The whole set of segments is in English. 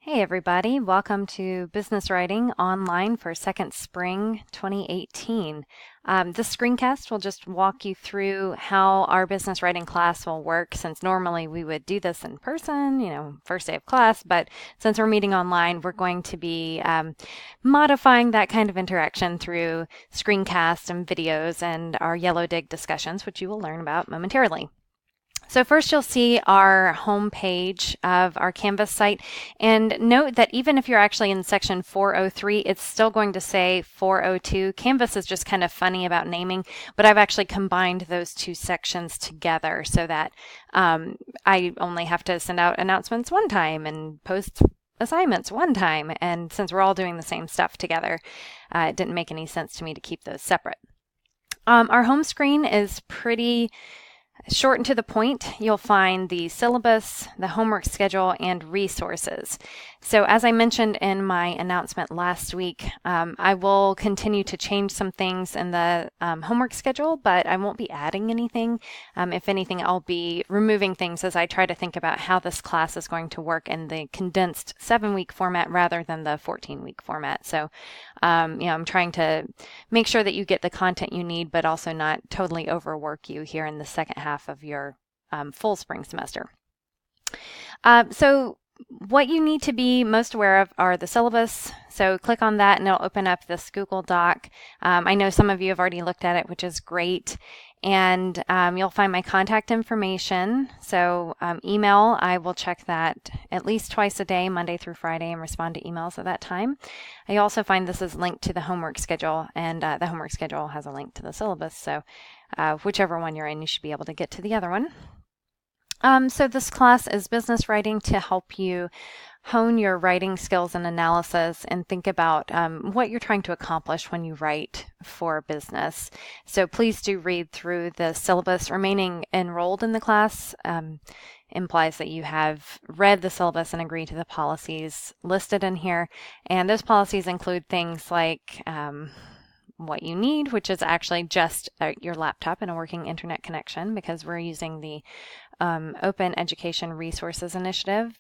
Hey everybody, welcome to Business Writing Online for Second Spring 2018. This screencast will just walk you through how our business writing class will work, since normally we would do this in person, first day of class, but since we're meeting online, we're going to be modifying that kind of interaction through screencasts and videos and our Yellow Dig discussions, which you will learn about momentarily. So first you'll see our home page of our Canvas site, and note that even if you're actually in section 403, it's still going to say 402. Canvas is just kind of funny about naming, but I've actually combined those two sections together so that I only have to send out announcements one time and post assignments one time. And since we're all doing the same stuff together, it didn't make any sense to me to keep those separate. Our home screen is pretty short and to the point. You'll find the syllabus, the homework schedule, and resources. So as I mentioned in my announcement last week, I will continue to change some things in the homework schedule, but I won't be adding anything. If anything, I'll be removing things as I try to think about how this class is going to work in the condensed 7-week format rather than the 14-week format. So, I'm trying to make sure that you get the content you need, but also not totally overwork you here in the second half of your full spring semester. So what you need to be most aware of are the syllabus. So click on that and it'll open up this Google Doc. I know some of you have already looked at it, which is great. And you'll find my contact information. So email, I will check that at least twice a day, Monday through Friday, and respond to emails at that time. I also find this is linked to the homework schedule, and the homework schedule has a link to the syllabus. So whichever one you're in, you should be able to get to the other one. So this class is business writing to help you hone your writing skills and analysis and think about what you're trying to accomplish when you write for business. So please do read through the syllabus. Remaining enrolled in the class implies that you have read the syllabus and agreed to the policies listed in here. And those policies include things like what you need, which is actually just your laptop and a working internet connection, because we're using the Open Education Resources Initiative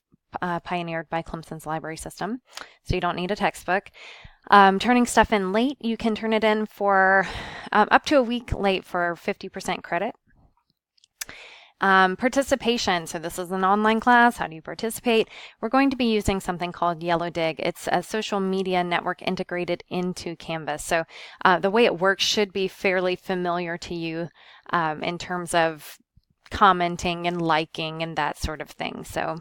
pioneered by Clemson's library system. So you don't need a textbook. Turning stuff in late, you can turn it in for up to a week late for 50% credit. Participation. So this is an online class. How do you participate? We're going to be using something called Yellow Dig. It's a social media network integrated into Canvas. So the way it works should be fairly familiar to you in terms of commenting and liking and that sort of thing. So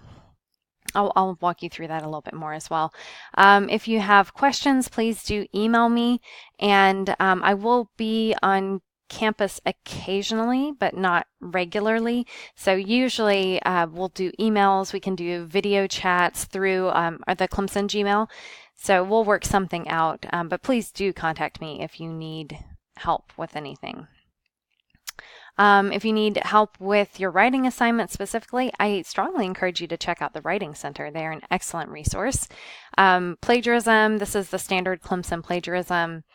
I'll walk you through that a little bit more as well. If you have questions, please do email me, and I will be on campus occasionally, but not regularly. So usually we'll do emails. We can do video chats through the Clemson Gmail. So we'll work something out, but please do contact me if you need help with anything. If you need help with your writing assignment specifically, I strongly encourage you to check out the Writing Center. They are an excellent resource. Plagiarism, this is the standard Clemson plagiarism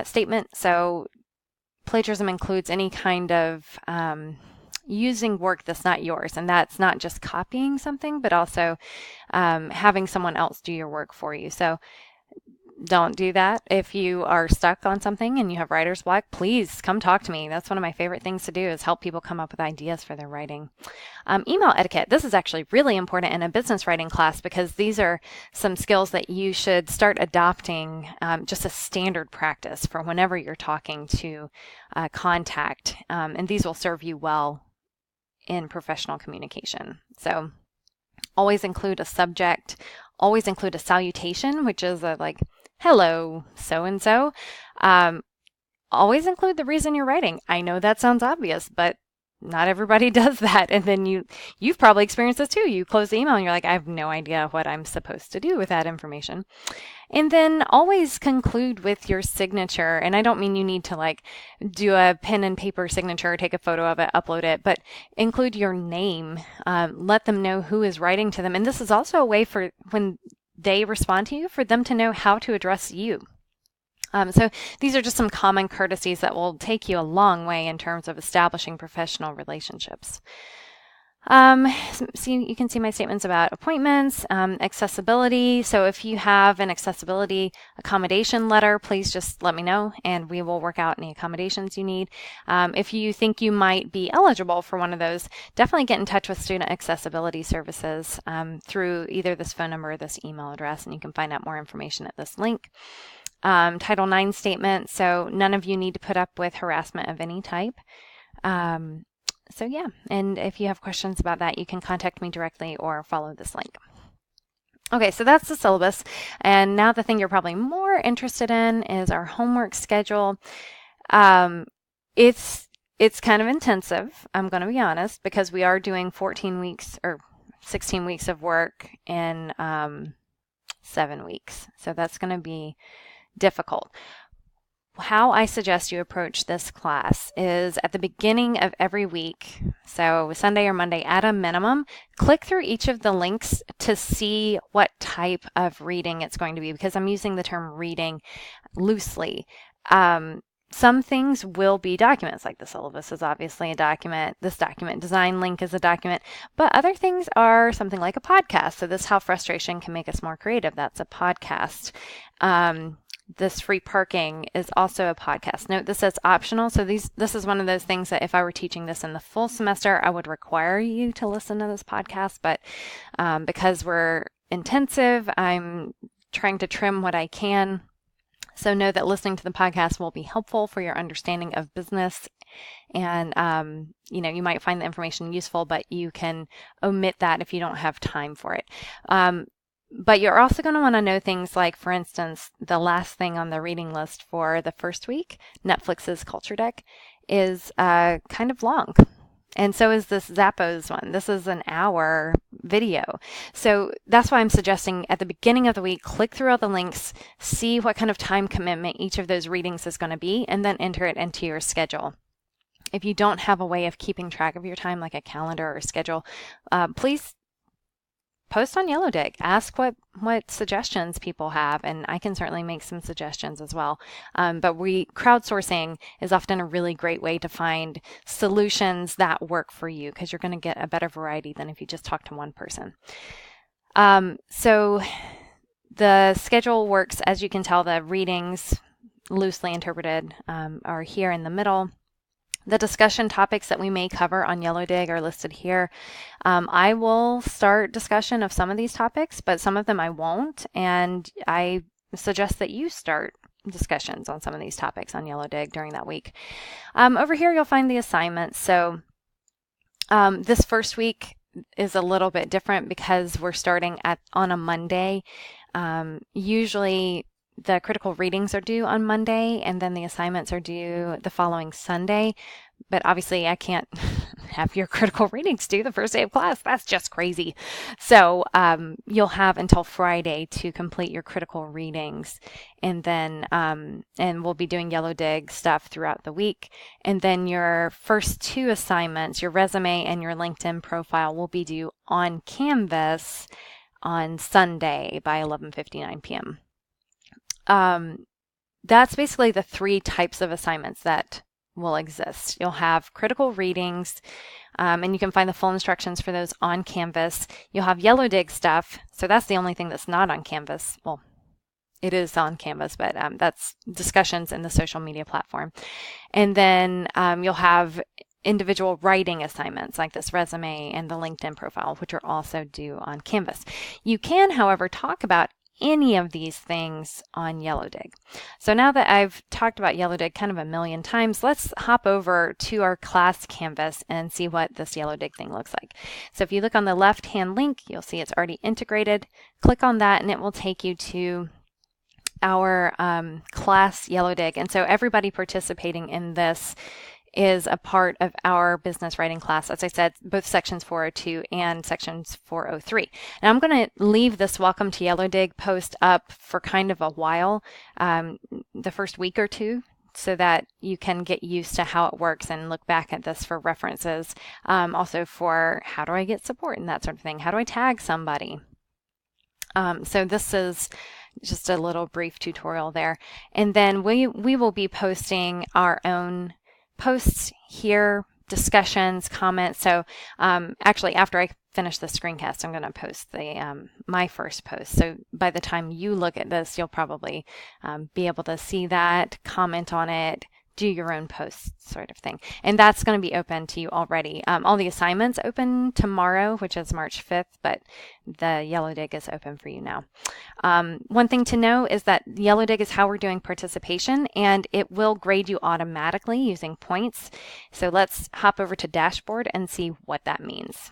statement. So plagiarism includes any kind of using work that's not yours, and that's not just copying something, but also having someone else do your work for you. So don't do that. If you are stuck on something and you have writer's block, please come talk to me. That's one of my favorite things to do, is help people come up with ideas for their writing. Email etiquette. This is actually really important in a business writing class, because these are some skills that you should start adopting just a standard practice for whenever you're talking to contact. And these will serve you well in professional communication. So always include a subject, always include a salutation, which is like, hello, so-and-so. Always include the reason you're writing. I know that sounds obvious, but not everybody does that. And then you've probably experienced this too. You close the email and you're like, I have no idea what I'm supposed to do with that information. And then always conclude with your signature. And I don't mean you need to like do a pen and paper signature, take a photo of it, upload it, but include your name. Let them know who is writing to them. And this is also a way for when they respond to you, for them to know how to address you. So these are just some common courtesies that will take you a long way in terms of establishing professional relationships. So you can see my statements about appointments, accessibility. So if you have an accessibility accommodation letter, please just let me know and we will work out any accommodations you need. If you think you might be eligible for one of those, definitely get in touch with Student Accessibility Services through either this phone number or this email address, and you can find out more information at this link. Title IX statement. So none of you need to put up with harassment of any type. So yeah, and if you have questions about that, you can contact me directly or follow this link. Okay, so that's the syllabus. And now the thing you're probably more interested in is our homework schedule. It's kind of intensive, I'm going to be honest, because we are doing 14 weeks or 16 weeks of work in 7 weeks. So that's going to be difficult. How I suggest you approach this class is at the beginning of every week, so Sunday or Monday at a minimum, click through each of the links to see what type of reading it's going to be, because I'm using the term reading loosely. Some things will be documents, like the syllabus is obviously a document, this document design link is a document, but other things are something like a podcast. So this How Frustration Can Make Us More Creative, that's a podcast. This free parking is also a podcast. Note this says optional. So this is one of those things that if I were teaching this in the full semester, I would require you to listen to this podcast. But because we're intensive, I'm trying to trim what I can. So know that listening to the podcast will be helpful for your understanding of business. And, you might find the information useful, but you can omit that if you don't have time for it. But you're also going to want to know things like, for instance, the last thing on the reading list for the first week, Netflix's Culture Deck, is kind of long. And so is this Zappos one. This is an hour video. So that's why I'm suggesting at the beginning of the week, click through all the links, see what kind of time commitment each of those readings is going to be, and then enter it into your schedule. If you don't have a way of keeping track of your time, like a calendar or schedule, please post on Yellow Dig. Ask what suggestions people have, and I can certainly make some suggestions as well. But crowdsourcing is often a really great way to find solutions that work for you, because you're going to get a better variety than if you just talk to one person. So the schedule works, as you can tell, the readings, loosely interpreted, are here in the middle. The discussion topics that we may cover on Yellow Dig are listed here. I will start discussion of some of these topics, but some of them I won't, and I suggest that you start discussions on some of these topics on Yellow Dig during that week. Over here you'll find the assignments. So this first week is a little bit different because we're starting on a Monday. Usually the critical readings are due on Monday, and then the assignments are due the following Sunday. But obviously I can't have your critical readings due the first day of class. That's just crazy. So you'll have until Friday to complete your critical readings, and then and we'll be doing Yellow Dig stuff throughout the week. And then your first two assignments, your resume and your LinkedIn profile, will be due on Canvas on Sunday by 11:59 p.m. That's basically the three types of assignments that will exist. You'll have critical readings, and you can find the full instructions for those on Canvas. You'll have Yellow Dig stuff, so that's the only thing that's not on Canvas. Well, it is on Canvas, but that's discussions in the social media platform. And then you'll have individual writing assignments like this resume and the LinkedIn profile, which are also due on Canvas. You can, however, talk about any of these things on Yellow Dig. So now that I've talked about Yellow Dig kind of a million times, let's hop over to our class Canvas and see what this Yellow Dig thing looks like. So if you look on the left-hand link, you'll see it's already integrated. Click on that and it will take you to our class Yellow Dig. And so everybody participating in this is a part of our business writing class. As I said, both sections 402 and sections 403. Now I'm going to leave this Welcome to Yellow Dig post up for kind of a while, the first week or two, so that you can get used to how it works and look back at this for references. Also for how do I get support and that sort of thing. How do I tag somebody? So this is just a little brief tutorial there. And then we will be posting our own posts here discussions, comments. So actually, after I finish the screencast, I'm going to post the my first post. So by the time you look at this, you'll probably be able to see that, comment on it, do your own posts, sort of thing. And that's going to be open to you already. All the assignments open tomorrow, which is March 5th, but the Yellow Dig is open for you now. One thing to know is that Yellow Dig is how we're doing participation, and it will grade you automatically using points. So let's hop over to dashboard and see what that means.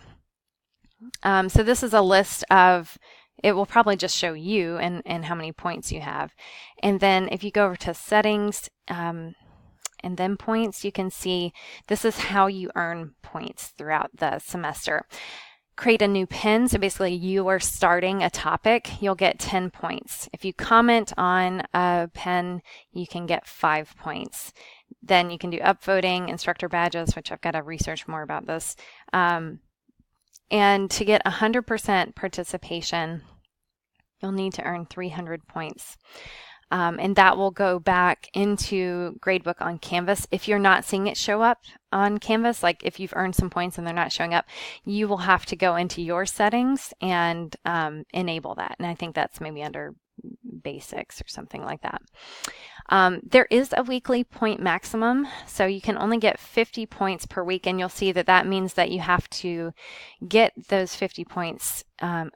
So this is a list of, it will probably just show you and how many points you have. And then if you go over to settings, and then points, you can see this is how you earn points throughout the semester. Create a new pin, so basically you are starting a topic, you'll get 10 points. If you comment on a pin, you can get 5 points. Then you can do upvoting, instructor badges, which I've got to research more about this. And to get 100% participation, you'll need to earn 300 points. And that will go back into Gradebook on Canvas. If you're not seeing it show up on Canvas, like if you've earned some points and they're not showing up, you will have to go into your settings and enable that. And I think that's maybe under basics or something like that. There is a weekly point maximum, so you can only get 50 points per week, and you'll see that that means that you have to get those 50 points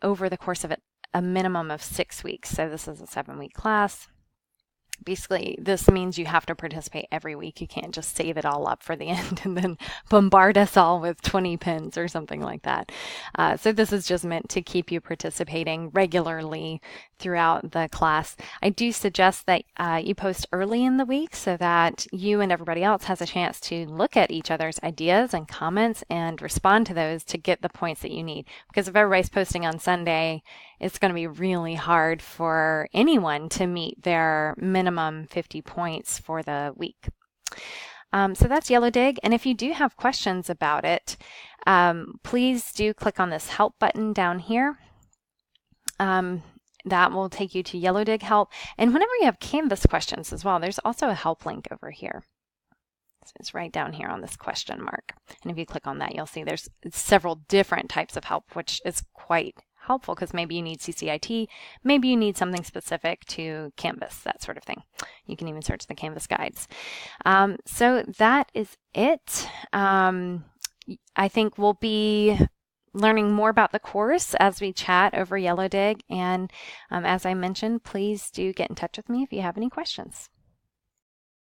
over the course of a minimum of 6 weeks. So this is a 7-week class. Basically, this means you have to participate every week. You can't just save it all up for the end and then bombard us all with 20 pins or something like that. So this is just meant to keep you participating regularly throughout the class. I do suggest that you post early in the week so that you and everybody else has a chance to look at each other's ideas and comments and respond to those to get the points that you need. Because if everybody's posting on Sunday, it's going to be really hard for anyone to meet their minimum 50 points for the week. So that's Yellow Dig. And if you do have questions about it, please do click on this help button down here. That will take you to Yellow Dig help. And whenever you have Canvas questions as well, there's also a help link over here. So it's right down here on this question mark. And if you click on that, you'll see there's several different types of help, which is quite helpful because maybe you need CCIT, maybe you need something specific to Canvas, that sort of thing. You can even search the Canvas guides. So that is it. I think we'll be learning more about the course as we chat over Yellow Dig. And as I mentioned, please do get in touch with me if you have any questions.